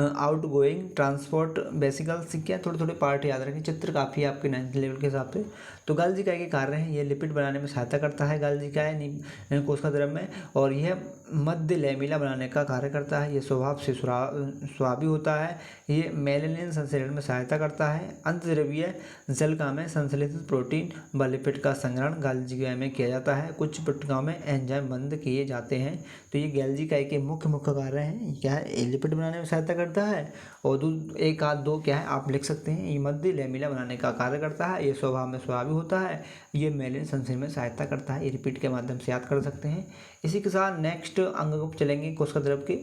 आउट गोइंग ट्रांसपोर्ट बेसिकल क्या थोड़े थोड़े पार्ट याद रखें। चित्र काफ़ी है आपके 9th लेवल के हिसाब से। तो गाल्जी काय के कार्य हैं, ये लिपिड बनाने में सहायता करता है गाल्जी काय कोशिका द्रव में, और यह मध्य लैमिला बनाने का कार्य करता है। ये स्वभाव से स्वाभी होता है। ये मेलेनिन संश्लेषण में सहायता करता है। अंतर्द्रवीय जलका में संश्लेषित प्रोटीन व लिपिड का संग्रहण गाल्जी काय में किया जाता है। कुछ पुटिकाओं में एंजाइम बंद किए जाते हैं। तो ये गाल्जी काय के मुख्य कार्य हैं। क्या है, लिपिड बनाने में सहायता करता है, और एक आध दो क्या है आप लिख सकते हैं। ये मध्य लैमिला बनाने का कार्य करता है। ये स्वभाव में स्वाभाविक होता है। ये मेलेनिन संश्लेषण में सहायता करता है। ये रिपीट के माध्यम से याद कर सकते हैं। इसी के साथ नेक्स्ट अंग को चलेंगे कोशिका द्रव के।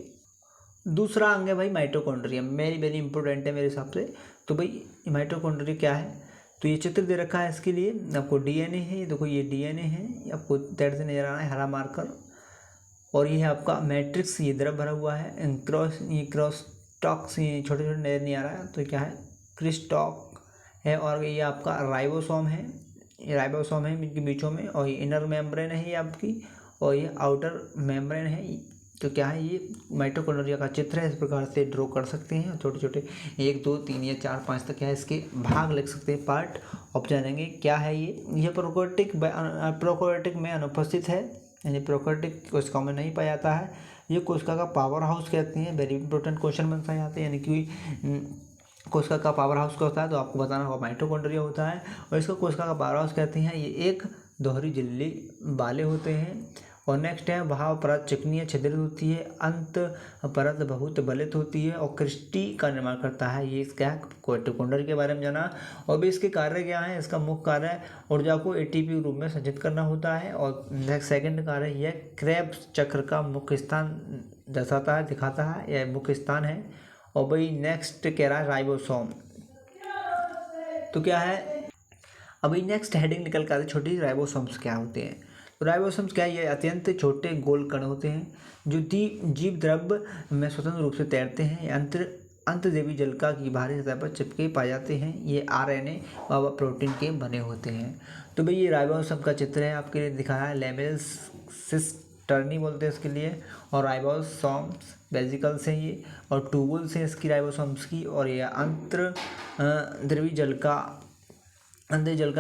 दूसरा अंग है भाई माइटोकॉन्ड्रियम, वेरी इंपॉर्टेंट है मेरे हिसाब से। तो भाई माइटोकॉन्ड्रिया क्या है, तो ये चित्र दे रखा है इसके लिए आपको। डीएनए है, देखो ये डीएनए है, आपको तैर से नजर आ रहा है हरा मार्कर। और ये है आपका मैट्रिक्स, ये द्रव भरा हुआ है। क्रॉसटॉक्स ये छोटे छोटे नजर नहीं आ रहा है, तो क्या है क्रिस्टॉक है। और ये आपका राइबोसोम है, ये राइबोसोम है इनके बीचों में। और ये इनर मेम्ब्रेन है ये आपकी, और ये आउटर मेम्ब्रेन है। तो क्या है, ये माइटोकॉन्ड्रिया का चित्र है। इस प्रकार से ड्रॉ कर सकते हैं छोटे छोटे 1 2 3 या 4 5 तक क्या है इसके भाग लिख सकते हैं, पार्ट। अब जानेंगे क्या है ये प्रोकैरियोटिक में अनुपस्थित है, यानी प्रोकैरियोटिक कोशिकाओं में नहीं पाया जाता है। ये कोशिका का पावर हाउस कहते हैं। वेरी इंपॉर्टेंट क्वेश्चन बनता है यहाँ पे, यानी कि कोशिका का पावर हाउस क्या होता है, तो आपको बताना होगा माइटोकॉन्ड्रिया होता है। और इसको कोशिका का पावर हाउस कहते हैं। ये एक दोहरी झिल्ली वाले होते हैं। और नेक्स्ट है भाव परत चिकनी छिद्रित होती है, अंत परत बहुत बलित होती है, और क्रिस्टी का निर्माण करता है। ये क्या माइटोकॉन्ड्रिया के बारे में जाना। और भी इसके कार्य क्या है, इसका मुख्य कार्य ऊर्जा को एटीपी रूप में संचित करना होता है। और नेक्स्ट सेकंड कार्य यह क्रेब्स चक्र का मुख्य स्थान दर्शाता है, दिखाता है, यह मुख्य स्थान है। और भाई नेक्स्ट कह रहा है राइबोसोम। तो क्या है, अभी नेक्स्ट हेडिंग निकल कर छोटी राइबोसोम्स क्या होते हैं। तो राइबोसोम्स क्या है, ये अत्यंत छोटे गोल कण होते हैं जो जीव द्रव में स्वतंत्र रूप से तैरते हैं। अंतर्देवी जलका की बाहरी सतह पर चिपके पाए जाते हैं। ये आरएनए व प्रोटीन के बने होते हैं। तो भाई ये राइबोसोम का चित्र है आपके लिए दिखाया है। लेमेल सिस्टर्नी बोलते हैं इसके लिए। और राइबोसोम्स वेसिकल्स हैं ये, और ट्यूबुल्स हैं इसकी राइबोसोम्स की। और ये अंतर्द्रवी जलका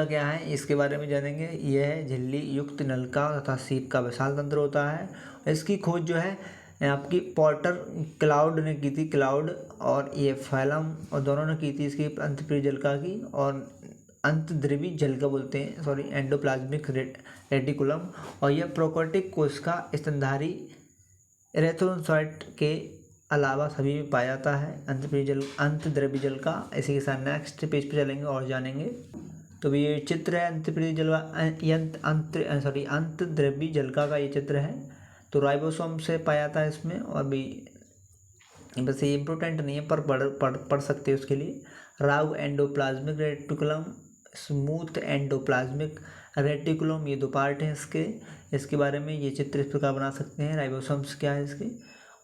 क्या है इसके बारे में जानेंगे। यह है झिल्ली युक्त नलिका तथा सीप का विशाल तंत्र होता है। इसकी खोज जो है आपकी पॉटर क्लाउड ने की थी, क्लाउड और ये फैलम और दोनों ने की थी इसकी अंतर्द्रवी जलका की। और अंतर्द्रवी जलका बोलते हैं, सॉरी, एंडोप्लाज्मिक रेटिकुलम। और यह प्रोकैरियोटिक कोशिका स्तनधारी एरिथ्रोसाइट के अलावा सभी में पाया जाता है अंतर्द्रवी जलका। इसी के साथ नेक्स्ट पेज पे चलेंगे और जानेंगे। तो ये चित्र है अंतर्द्रवी जलका का ये चित्र है। तो राइबोसोम से पाया जाता है इसमें। और भी बस ये इम्पोर्टेंट नहीं है पर पढ़ सकते हैं उसके लिए। Rough endoplasmic reticulum, smooth endoplasmic reticulum, ये 2 पार्ट हैं इसके बारे में ये चित्र इस प्रकार बना सकते हैं। राइबोसोम्स क्या है इसके,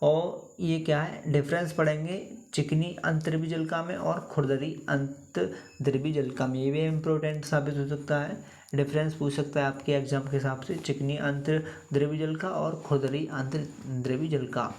और ये क्या है डिफरेंस पढ़ेंगे चिकनी अंतर्द्रवी जलका में और खुरदरी अंतर्द्रवी जलका में। ये भी इम्पोर्टेंट साबित हो सकता है, डिफरेंस पूछ सकता है आपके एग्जाम के हिसाब से, चिकनी अंतर्द्रवी जलका और खुरदरी अंतर्द्रवी जलका।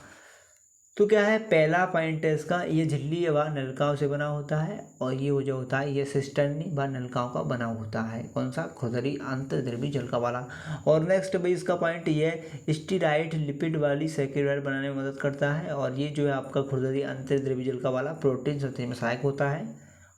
तो क्या है पहला पॉइंट है इसका, ये झिल्ली व नलिकाओं से बना होता है। और ये जो होता है ये सिस्टर्नी व नलिकाओं का बना होता है। कौन सा, खुरदरी अंतर्द्रवी जलका वाला। और नेक्स्ट भाई इसका पॉइंट ये है स्टीराइड लिपिड वाली सैकेराइड बनाने में मदद करता है। और ये जो है आपका खुरदरी अंतर्द्रवी जलका वाला प्रोटीन संश्लेषण में सहायक होता है।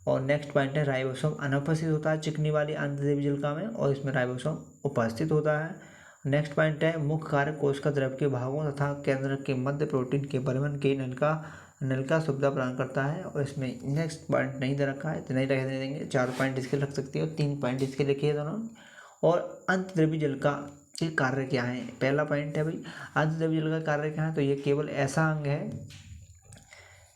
और नेक्स्ट पॉइंट है राइबोसोम अनुपस्थित होता है चिकनी वाली अंतर्द्रवी जलका में, और इसमें राइबोसोम उपस्थित होता है। नेक्स्ट पॉइंट है मुख्य कार्य कोशिका द्रव के भागों तथा केंद्र के मध्य प्रोटीन के परिवहन की नलिका सुविधा प्रदान करता है। और इसमें नेक्स्ट पॉइंट नहीं दे रखा है तो नहीं रखने देंगे, 4 पॉइंट इसके रख सकते हो, 3 पॉइंट इसके लिखे दोनों। और अंतर्द्रवी जलका के कार्य क्या है, पहला पॉइंट है भाई अंतर्द्रवी जलका कार्य क्या है। तो ये केवल ऐसा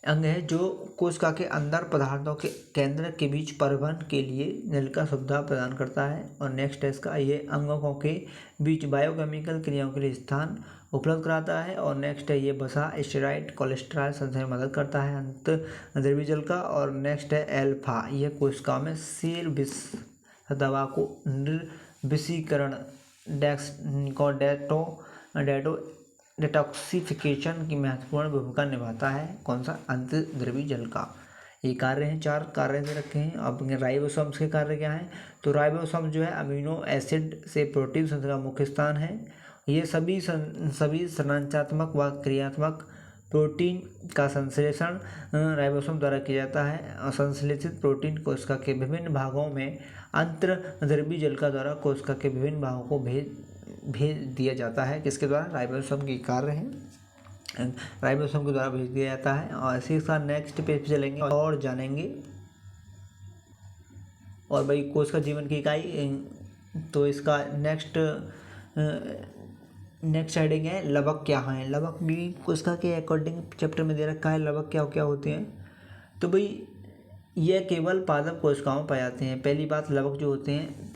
अंग है जो कोशिका के अंदर पदार्थों के केंद्र के बीच परिवहन के लिए नलिका सुविधा प्रदान करता है। और नेक्स्ट है इसका, ये अंगों के बीच बायोकेमिकल क्रियाओं के लिए स्थान उपलब्ध कराता है। और नेक्स्ट है ये वसा स्टेरॉइड कोलेस्ट्रॉल संश्लेषण में मदद करता है अंतर्द्रवी जलका। और नेक्स्ट है एल्फा, यह कोशिकाओं में सेल विष दवा को निर्विषीकरण डिटॉक्सिफिकेशन की महत्वपूर्ण भूमिका निभाता है। कौन सा, अंतर्द्रवी जलका। ये कार्य हैं, 4 कार्य दे रखे हैं। अब राइबोसोम्स के कार्य क्या हैं। तो राइबोसोम जो है अमीनो एसिड से प्रोटीन संश्लेषण का मुख्य स्थान है। ये सभी संरचनात्मक व क्रियात्मक प्रोटीन का संश्लेषण राइबोसोम द्वारा किया जाता है। और संश्लेषित प्रोटीन कोशिका के विभिन्न भागों में अंतर्द्रवी जलका द्वारा कोशिका के विभिन्न भागों को भेज दिया जाता है। किसके द्वारा, राइबोसोम की कार्य है, राइबोसोम के द्वारा भेज दिया जाता है। और इसी के साथ नेक्स्ट पेज पे चलेंगे और जानेंगे। और भाई कोशिका जीवन की इकाई, तो इसका नेक्स्ट हेडिंग है लवक क्या है। लवक भी कोशिका के अकॉर्डिंग चैप्टर में दे रखा है, लवक क्या क्या होते हैं। तो भाई यह केवल पादप कोशिकाओं में पाए जाते हैं। पहली बात, लवक जो होते हैं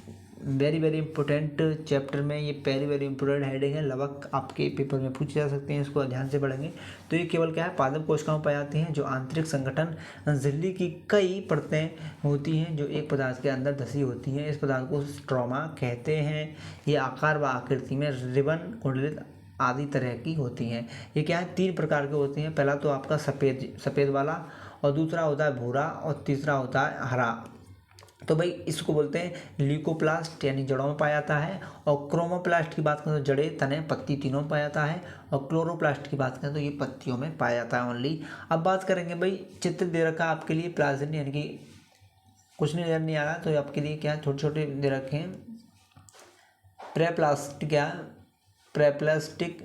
वेरी इंपॉर्टेंट चैप्टर में, ये वेरी इंपॉर्टेंट हेडिंग है। लवक आपके पेपर में पूछे जा सकते हैं, इसको ध्यान से पढ़ेंगे। तो ये केवल क्या है पादप कोशिकाओं में पाए जाते हैं, जो आंतरिक संगठन झिल्ली की कई परतें होती हैं जो एक पदार्थ के अंदर धसी होती हैं। इस पदार्थ को स्ट्रोमा कहते हैं। ये आकार व आकृति में रिबन कुंडलित आदि तरह की होती हैं। ये क्या है 3 प्रकार के होते हैं। पहला तो आपका सफ़ेद वाला, और दूसरा होता है भूरा, और तीसरा होता है हरा। तो भाई इसको बोलते हैं ल्यूकोप्लास्ट, यानी जड़ों में पाया जाता है। और क्रोमोप्लास्ट की बात करें तो जड़ें, तने, पत्ती तीनों में पाया जाता है। और क्लोरोप्लास्ट की बात करें तो ये पत्तियों में पाया जाता है ओनली। अब बात करेंगे भाई, चित्र दे रखा है आपके लिए प्लाज्म, यानी कि कुछ नजर नहीं आ रहा तो आपके लिए क्या छोटे छोटे दे रखे हैं प्रेप्लास्टिक।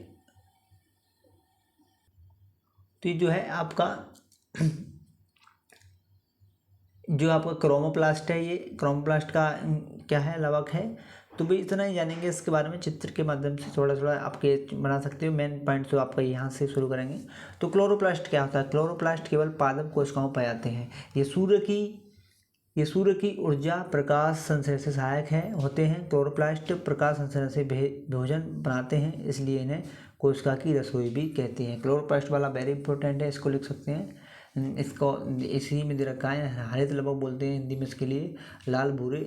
तो ये जो है आपका जो आपका क्रोमोप्लास्ट है, ये क्रोमोप्लास्ट का क्या है, लवक है। तो भाई इतना ही जानेंगे इसके बारे में, चित्र के माध्यम से थोड़ा आपके बना सकते हो। मेन पॉइंट तो आपका यहाँ से शुरू करेंगे। तो क्लोरोप्लास्ट क्या होता है। क्लोरोप्लास्ट केवल पादप कोशिकाओं में पाए जाते हैं। ये सूर्य की ऊर्जा प्रकाश संश्लेषण से सहायक होते हैं। क्लोरोप्लास्ट प्रकाश संश्लेषण से भोजन बनाते हैं, इसलिए इन्हें कोशिका की रसोई भी कहते हैं। क्लोरोप्लास्ट वाला वेरी इंपॉर्टेंट है, इसको लिख सकते हैं। इसको इसी में दे रखा है। हरित लवक बोलते हैं हिंदी में इसके लिए। लाल भूरे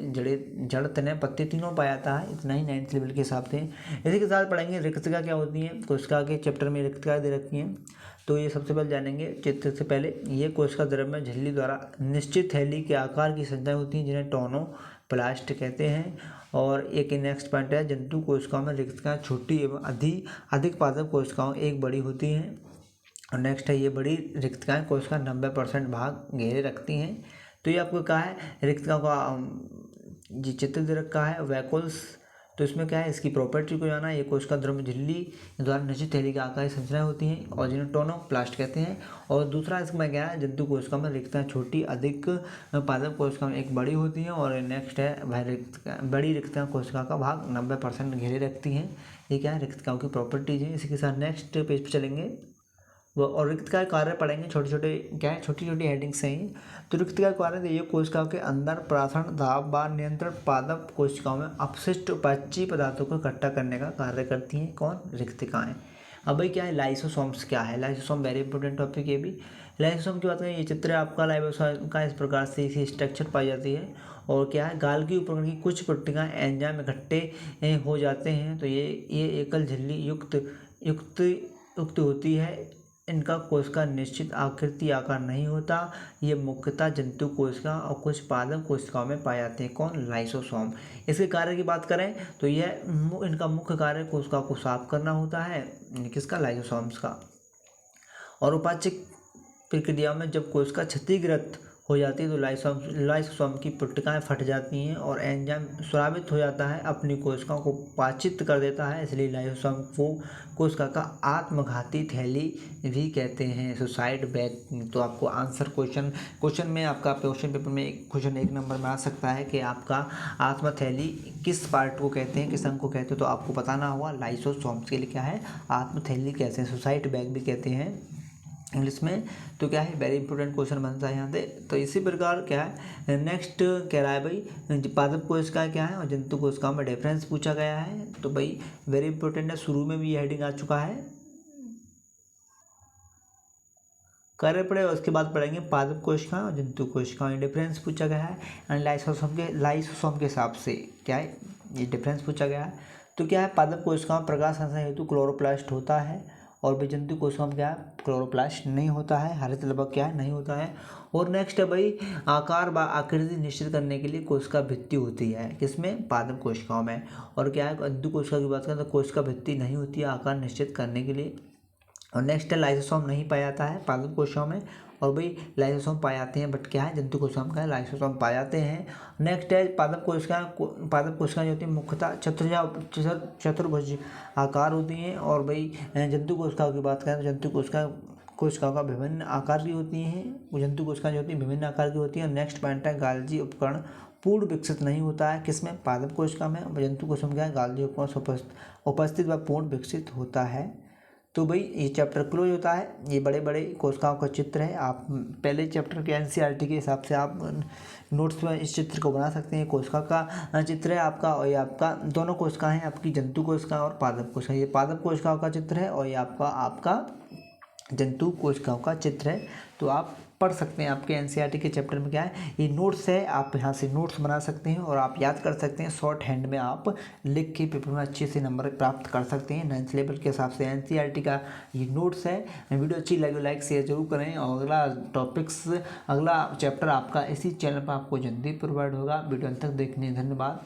जड़ तने पत्ते तीनों पाया जाता है। इतना ही 9th लेवल के हिसाब से। इसी के साथ पढ़ेंगे रिक्तका क्या होती है। कोशिका के चैप्टर में रिक्तका दे रखी है, तो ये सबसे पहले जानेंगे। चित्र से पहले ये कोशिका द्रव्य में झिल्ली द्वारा निश्चित थैली के आकार की संरचनाएं होती हैं जिन्हें टोनोप्लास्ट कहते हैं। और एक नेक्स्ट पॉइंट है, जंतु कोशिकाओं में रिक्तकाएं छोटी एवं अधिक पादप कोशिकाओं एक बड़ी होती हैं। और नेक्स्ट है, ये बड़ी रिक्तकाएं कोशिका 90% भाग घेरे रखती हैं। तो ये आपको कहा है रिक्तकाओं का जी चित्र दे रखा है वैकुल्स। तो इसमें क्या है, इसकी प्रॉपर्टी को जाना। ये कोशिका द्रव्य झिल्ली द्वारा निश्चित थैली के आकार की संरचनाएं होती हैं और जिन्हें टोनोप्लास्ट कहते हैं। और दूसरा इसमें क्या है, जंतु कोशिका में रिक्तकाएं छोटी अधिक पादप कोशिका में एक बड़ी होती हैं। और नेक्स्ट है बड़ी रिक्तकाएं कोशिका का भाग 90% घेरे रखती हैं। ये क्या है, रिक्तकाओं की प्रॉपर्टीज है। इसी के साथ नेक्स्ट पेज पर चलेंगे वो और रिक्तका कार्य पढ़ेंगे। छोटे छोटे क्या है, छोटी छोटी हेडिंग्स हैं ये। तो रिक्तका कार्य ये कोशिकाओं के अंदर प्राथण दाब बार नियंत्रण पादप कोशिकाओं में अपशिष्ट उपाच्य पदार्थों को इकट्ठा करने का कार्य करती हैं। कौन, रिक्तिकाएं। अब भाई क्या है लाइसोसोम्स क्या है। लाइसोसोम वेरी इंपॉर्टेंट टॉपिक है भी। लाइसोसोम की बात करें, ये चित्र है आपका लाइसोसोम का। इस प्रकार से इसी स्ट्रक्चर पाई जाती है। और क्या है, गाल्गी उपकरण की कुछ प्रोटीन एंजाइम इकट्ठे हो जाते हैं। तो ये एकल झिल्ली युक्त होती है। इनका कोशिका निश्चित आकृति आकार नहीं होता। ये मुख्यतः जंतु कोशिका और कुछ पादप कोशिकाओं में पाए जाते हैं। कौन, लाइसोसोम। इसके कार्य की बात करें तो यह इनका मुख्य कार्य कोशिका को साफ करना होता है। किसका, लाइसोसोम्स का। और उपाच्य प्रक्रियाओं में जब कोशिका क्षतिग्रस्त हो जाती है तो लाइसोसोम की पट्टिकाएँ फट जाती हैं और एंजाइम स्रावित हो जाता है, अपनी कोशिकाओं को पाचित कर देता है। इसलिए लाइसोसोम को कोशिका का आत्मघाती थैली भी कहते हैं, सुसाइड बैग। तो आपको आंसर क्वेश्चन में आपका क्वेश्चन पेपर में क्वेश्चन 1 नंबर में आ सकता है कि आपका आत्म थैली किस पार्ट को कहते हैं, किस अंग को कहते हैं। तो आपको बताना होगा लाइसोसोम्स के लिए क्या है, आत्म थैली कहते हैं, सुसाइड बैग भी कहते हैं इंग्लिश में। तो क्या है, वेरी इंपॉर्टेंट क्वेश्चन बनता है यहाँ से। तो इसी प्रकार क्या है, नेक्स्ट कह रहा है भाई पादप कोशिका क्या है और जंतु कोशिका में डिफरेंस पूछा गया है। तो भाई वेरी इंपॉर्टेंट है, शुरू में भी ये हेडिंग आ चुका है। कार्य पढ़े और उसके बाद पढ़ेंगे पादप कोशिका और जंतु कोशिका में डिफरेंस पूछा गया है। एंड लाइसोसोम के हिसाब से क्या है, ये डिफरेंस पूछा गया है। तो क्या है, पादप कोशिका में प्रकाश संश्लेषण हेतु क्लोरोप्लास्ट होता है और जंतु कोशिका में क्या है, क्लोरोप्लास्ट नहीं होता है। हरित लवक क्या है, नहीं होता है। और नेक्स्ट है भाई आकार व आकृति निश्चित करने के लिए कोशिका भित्ति होती है। किसमें, पादप कोशिकाओं में। और क्या है, जंतु कोशिका की बात करें तो कोशिका भित्ति नहीं होती है आकार निश्चित करने के लिए। और नेक्स्ट है लाइसोसोम नहीं पाया जाता है पादप कोशिकाओं में। और भाई लाइसोसोम पाए जाते हैं, बट क्या है, जंतु कोशिकाओं का लाइसोसोम पाए जाते हैं। नेक्स्ट है पादप कोशिकाएं जो होती हैं मुख्यतः चतुर्भुज आकार होती हैं। और भाई जंतु कोशिकाओं की बात करें तो जंतु कोशिकाओं का विभिन्न आकार की होती हैं। वो जंतु कोशिकाएं जो होती हैं विभिन्न आकार की होती हैं। नेक्स्ट पॉइंट है गाल्जी उपकरण पूर्ण विकसित नहीं होता है। किसमें, पादप कोशिका में। जंतु कोशिका में क्या है, गाल्जी उपकरण उपस्थित व पूर्ण विकसित होता है। तो भाई ये चैप्टर क्लोज होता है। ये बड़े बड़े कोशिकाओं का चित्र है। आप पहले चैप्टर के एनसीईआरटी के हिसाब से आप नोट्स में इस चित्र को बना सकते हैं। कोशिका का चित्र है आपका और ये आपका दोनों कोशिकाएं हैं आपकी, जंतु कोशिका और पादप कोशिका। ये पादप कोशिकाओं का चित्र है और ये आपका जंतु कोशिकाओं का चित्र है। तो आप पढ़ सकते हैं। आपके एनसीईआरटी के चैप्टर में क्या है, ये नोट्स है, आप यहाँ से नोट्स बना सकते हैं और आप याद कर सकते हैं। शॉर्ट हैंड में आप लिख के पेपर में अच्छे से नंबर प्राप्त कर सकते हैं। 9th लेवल के हिसाब से एनसीईआरटी का ये नोट्स है। वीडियो अच्छी लगे लाइक शेयर जरूर करें। और अगला चैप्टर आपका इसी चैनल पर आपको जल्दी प्रोवाइड होगा। वीडियो अंत तक देखने धन्यवाद।